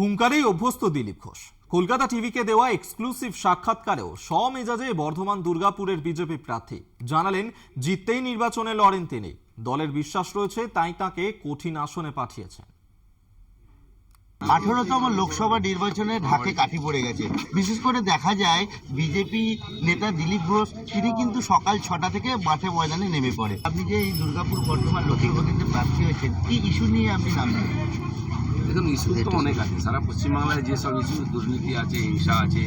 হুঙ্কারেই অভ্যস্ত দিলীপ ঘোষ। কলকাতা টিভিকে দেওয়া এক্সক্লুসিভ সাক্ষাৎকারেও স্বমেজাজে বর্ধমান দুর্গাপুরের বিজেপি প্রার্থী জানালেন জিততেই নির্বাচনে লড়েন তিনি। দলের বিশ্বাস রয়েছে, তাই তাকে কঠিন আসনে পাঠিয়েছেন। 18তম লোকসভা নির্বাচনে ঢাকে কাঠি পড়ে গেছে। বিশেষ করে দেখা যায় বিজেপি নেতা দিলীপ ঘোষ তিনি কিন্তু সকাল 6টা থেকে মাঠে ময়দানে নেমে পড়ে। আপনি যে এই দুর্গাপুর বর্ধমান লোকসভাতে প্রার্থী হয়েছেন, কি ইস্যু নিয়ে আপনি নামবেন? দেখুন, ইস্যু তো অনেক আছে। সারা পশ্চিমবাংলায় যেসব ইস্যু, দুর্নীতি আছে, হিংসা আছে,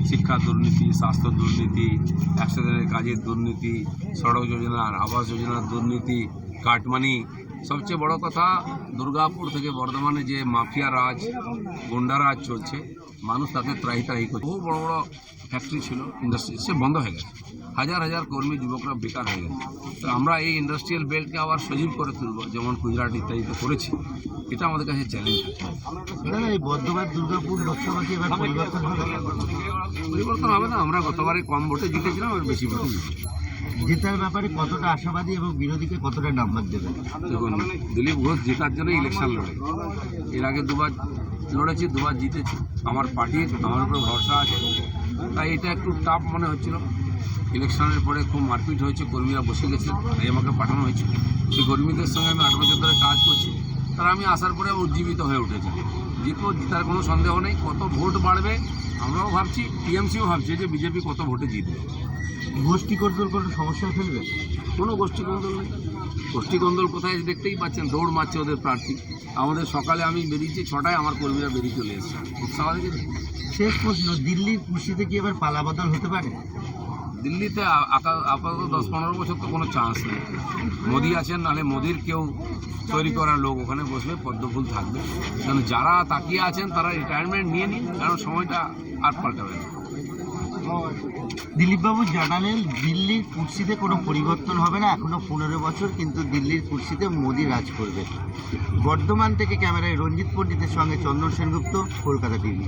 শিক্ষা দুর্নীতি, স্বাস্থ্য দুর্নীতি, 100 দিনের কাজের দুর্নীতি, সড়ক যোজনার, আবাস যোজনার দুর্নীতি, কাটমানি, সবচেয়ে বড় কথা দুর্গাপুর থেকে বর্ধমানে যে মাফিয়া রাজ, গুন্ডা রাজ চলছে, মানুষ তাতে ত্রাহি করছে। বহু বড় বড় ফ্যাক্টরি ছিল, ইন্ডাস্ট্রি, সে বন্ধ হয়ে গেছে। হাজার হাজার কর্মী যুবকরা বেকার হয়ে গেছে। তো আমরা এই ইন্ডাস্ট্রিয়াল বেল্টকে আবার সজীব করে তুলব, যেমন গুজরাট ইত্যাদিতে করেছি। এটা আমাদের কাছে চ্যালেঞ্জ। এই বর্ধমান দুর্গাপুর লোকসভা কি এবার পরিবর্তন হবে? পরিবর্তন হবে না। আমরা গতবারে কম ভোটে জিতেছিলাম, আর বেশি ভোটে জিতেছি। জেতার ব্যাপারে কতটা আশাবাদী এবং বিরোধীকে কতটা নাম্বার দেবেন? দেখুন, দিলীপ ঘোষ জেতার জন্য ইলেকশন লড়ে। এর আগে দুবার লড়েছি, দুবার জিতেছি। আমার পার্টির আমার উপরে ভরসা আছে, তাই এটা একটু টাফ মনে হচ্ছিল। ইলেকশনের পরে খুব মারপিট হয়েছে, কর্মীরা বসে গেছিলেন, তাই আমাকে পাঠানো হয়েছিল। সেই কর্মীদের সঙ্গে আমি 8 বছর ধরে কাজ করছি, তারা আমি আসার পরে উজ্জীবিত হয়ে উঠেছি। জেতার কোনো সন্দেহ নেই। কত ভোট বাড়বে আমরাও ভাবছি, টিএমসিও ভাবছে যে বিজেপি কত ভোটে জিতবে। গোষ্ঠী কোন্দল কোনো সমস্যা ফেলবে? কোনো গোষ্ঠী কোন্দল নেই। গোষ্ঠী কোন্দল কোথায় দেখতেই পাচ্ছেন, দৌড় মারছে ওদের প্রার্থী। আমাদের সকালে আমি বেরিয়েছি 6টায়, আমার কর্মীরা বেরিয়ে চলে এসেছে। খুব স্বাভাবিক। শেষ প্রশ্ন, দিল্লির কুর্সিতে কি এবার পালাবদল হতে পারে? দিল্লিতে আপাতত 10-15 বছর তো কোনো চান্স নেই। মোদি আছেন, নাহলে মোদির কেউ তৈরি করার লোক ওখানে বসবে, পদ্মফুল থাকবে। কারণ যারা তাকিয়ে আছেন তারা রিটায়ারমেন্ট নিয়ে নিন, কারণ সময়টা আর পাল্টাবে না। দিলীপবাবু জানালেন দিল্লির কুর্সিতে কোনো পরিবর্তন হবে না, এখনো 15 বছর কিন্তু দিল্লির কুর্সিতে মোদি রাজ করবে। বর্ধমান থেকে ক্যামেরায় রঞ্জিত পণ্ডিতের সঙ্গে চন্দন সেনগুপ্ত, কলকাতা টিভি।